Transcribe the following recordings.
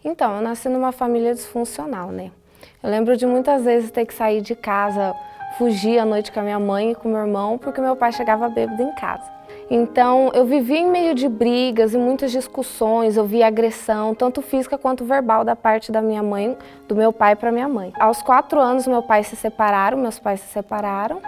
Então, eu nasci numa família disfuncional, né? Eu lembro de muitas vezes ter que sair de casa, fugir à noite com a minha mãe e com meu irmão, porque meu pai chegava bêbado em casa. Então, eu vivia em meio de brigas e muitas discussões, eu via agressão, tanto física quanto verbal, da parte da minha mãe, do meu pai para minha mãe. Aos 4 anos, meus pais se separaram.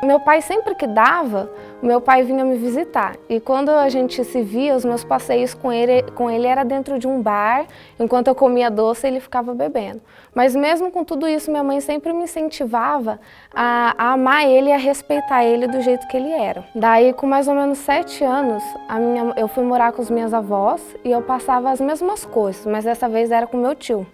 Meu pai, sempre que dava, o meu pai vinha me visitar. E quando a gente se via, os meus passeios com ele era dentro de um bar, enquanto eu comia doce, ele ficava bebendo. Mas mesmo com tudo isso, minha mãe sempre me incentivava a amar ele e a respeitar ele do jeito que ele era. Daí, com mais ou menos 7 anos, eu fui morar com as minhas avós e eu passava as mesmas coisas, mas dessa vez era com meu tio,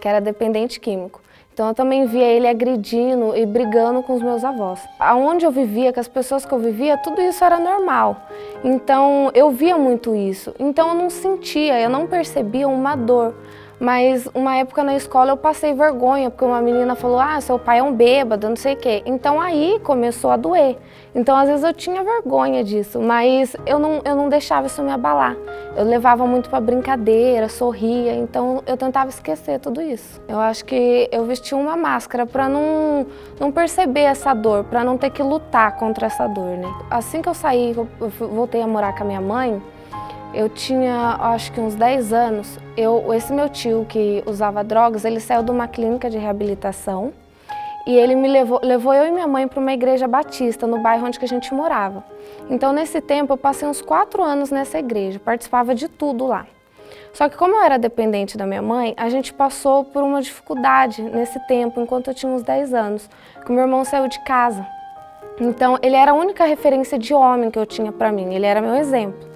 que era dependente químico. Então eu também via ele agredindo e brigando com os meus avós. Aonde eu vivia, com as pessoas que eu vivia, tudo isso era normal. Então eu via muito isso. Então eu não sentia, eu não percebia uma dor. Mas uma época na escola eu passei vergonha, porque uma menina falou, seu pai é um bêbado, não sei o quê. Então aí começou a doer. Então às vezes eu tinha vergonha disso, mas eu não deixava isso me abalar. Eu levava muito para brincadeira, sorria, então eu tentava esquecer tudo isso. Eu acho que eu vesti uma máscara para não perceber essa dor, para não ter que lutar contra essa dor, né? Assim que eu saí, eu voltei a morar com a minha mãe, eu tinha, acho que uns 10 anos, esse meu tio que usava drogas, ele saiu de uma clínica de reabilitação e ele me levou eu e minha mãe para uma igreja batista, no bairro onde que a gente morava. Então, nesse tempo, eu passei uns 4 anos nessa igreja, participava de tudo lá. Só que como eu era dependente da minha mãe, a gente passou por uma dificuldade nesse tempo, enquanto eu tinha uns 10 anos, que o meu irmão saiu de casa. Então, ele era a única referência de homem que eu tinha para mim, ele era meu exemplo.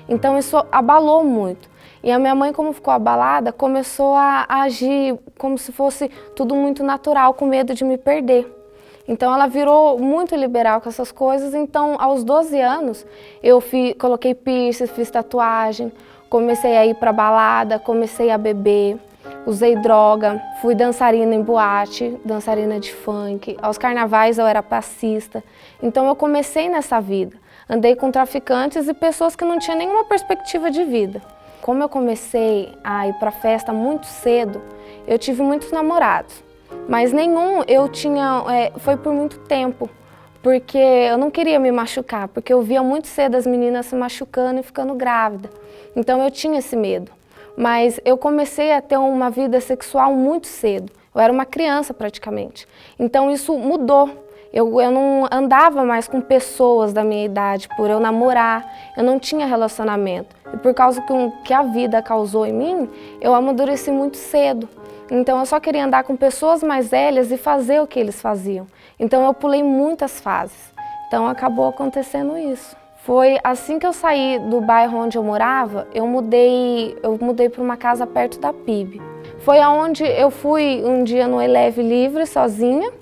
Então isso abalou muito. E a minha mãe, como ficou abalada, começou a agir como se fosse tudo muito natural, com medo de me perder. Então ela virou muito liberal com essas coisas. Então aos 12 anos eu coloquei piercing, fiz tatuagem, comecei a ir para balada, comecei a beber, usei droga, fui dançarina em boate, dançarina de funk. Aos carnavais eu era passista. Então eu comecei nessa vida. Andei com traficantes e pessoas que não tinham nenhuma perspectiva de vida. Como eu comecei a ir para festa muito cedo, eu tive muitos namorados, mas nenhum foi por muito tempo, porque eu não queria me machucar, porque eu via muito cedo as meninas se machucando e ficando grávida. Então eu tinha esse medo, mas eu comecei a ter uma vida sexual muito cedo. Eu era uma criança praticamente, então isso mudou. Eu não andava mais com pessoas da minha idade, por eu namorar, eu não tinha relacionamento. E por causa que a vida causou em mim, eu amadureci muito cedo. Então eu só queria andar com pessoas mais velhas e fazer o que eles faziam. Então eu pulei muitas fases. Então acabou acontecendo isso. Foi assim que eu saí do bairro onde eu morava, eu mudei para uma casa perto da PIB. Foi aonde eu fui um dia no Eleve Livre, sozinha.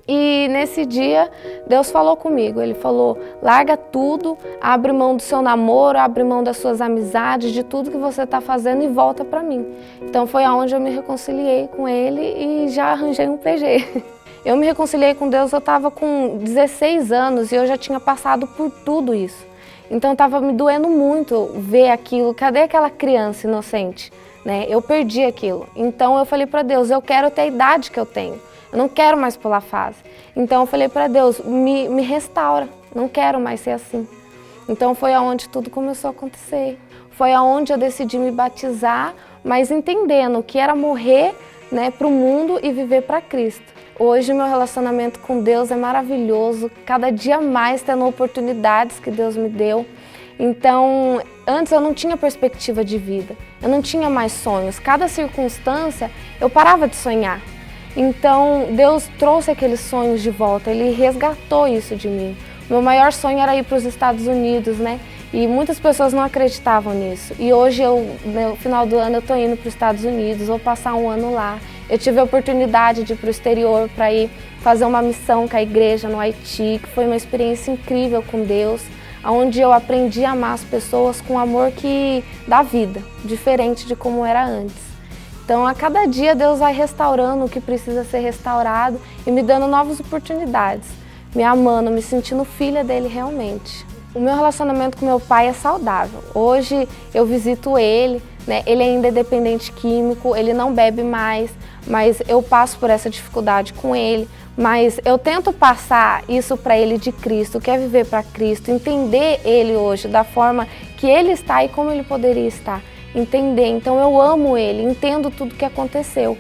E nesse dia, Deus falou comigo, Ele falou, larga tudo, abre mão do seu namoro, abre mão das suas amizades, de tudo que você está fazendo e volta para mim. Então foi aonde eu me reconciliei com Ele e já arranjei um PG. Eu me reconciliei com Deus, eu estava com 16 anos e eu já tinha passado por tudo isso. Então estava me doendo muito ver aquilo, cadê aquela criança inocente? Né? Eu perdi aquilo. Então eu falei para Deus, eu quero ter a idade que eu tenho. Eu não quero mais pular fase. Então eu falei para Deus, me restaura, não quero mais ser assim. Então foi aonde tudo começou a acontecer. Foi aonde eu decidi me batizar, mas entendendo que era morrer, né, para o mundo e viver para Cristo. Hoje meu relacionamento com Deus é maravilhoso, cada dia mais tendo oportunidades que Deus me deu. Então, antes eu não tinha perspectiva de vida, eu não tinha mais sonhos. Cada circunstância eu parava de sonhar. Então, Deus trouxe aqueles sonhos de volta, Ele resgatou isso de mim. Meu maior sonho era ir para os Estados Unidos, né? E muitas pessoas não acreditavam nisso. E hoje, no final do ano, eu estou indo para os Estados Unidos, vou passar um ano lá. Eu tive a oportunidade de ir para o exterior para ir fazer uma missão com a igreja no Haiti, que foi uma experiência incrível com Deus, onde eu aprendi a amar as pessoas com amor da vida, diferente de como era antes. Então, a cada dia, Deus vai restaurando o que precisa ser restaurado e me dando novas oportunidades, me amando, me sentindo filha dele realmente. O meu relacionamento com meu pai é saudável. Hoje eu visito ele, né? Ele ainda é dependente químico, ele não bebe mais, mas eu passo por essa dificuldade com ele. Mas eu tento passar isso para ele de Cristo, quer viver para Cristo, entender ele hoje da forma que ele está e como ele poderia estar. Entender, então eu amo ele, entendo tudo que aconteceu,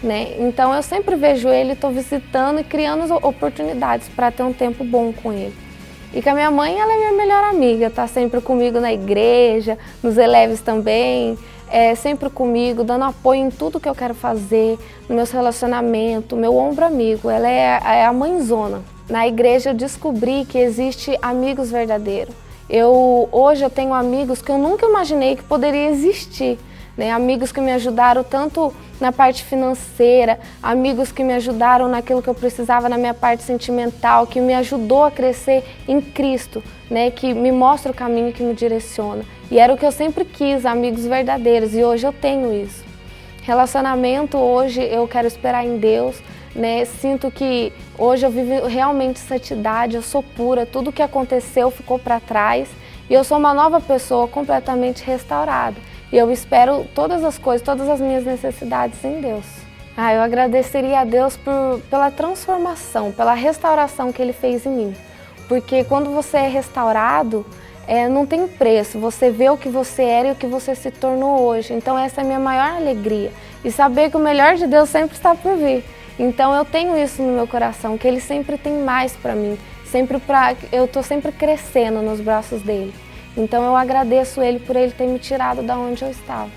né? Então eu sempre vejo ele, estou visitando e criando oportunidades para ter um tempo bom com ele. E com a minha mãe, ela é minha melhor amiga, está sempre comigo na igreja, nos eleves também, sempre comigo, dando apoio em tudo que eu quero fazer, no meus relacionamentos, meu ombro amigo, ela é a mãezona. Na igreja eu descobri que existe amigos verdadeiros. Hoje eu tenho amigos que eu nunca imaginei que poderia existir, né? Amigos que me ajudaram tanto na parte financeira, amigos que me ajudaram naquilo que eu precisava na minha parte sentimental, que me ajudou a crescer em Cristo, né? Que me mostra o caminho, que me direciona. E era o que eu sempre quis, amigos verdadeiros, e hoje eu tenho isso. Relacionamento, hoje eu quero esperar em Deus, né? Sinto que hoje eu vivo realmente santidade, eu sou pura, tudo que aconteceu ficou para trás e eu sou uma nova pessoa completamente restaurada. E eu espero todas as coisas, todas as minhas necessidades em Deus. Eu agradeceria a Deus pela transformação, pela restauração que Ele fez em mim. Porque quando você é restaurado, não tem preço. Você vê o que você era e o que você se tornou hoje. Então essa é a minha maior alegria. E saber que o melhor de Deus sempre está por vir. Então eu tenho isso no meu coração, que Ele sempre tem mais para mim. Eu estou sempre crescendo nos braços dele. Então eu agradeço Ele por Ele ter me tirado da onde eu estava.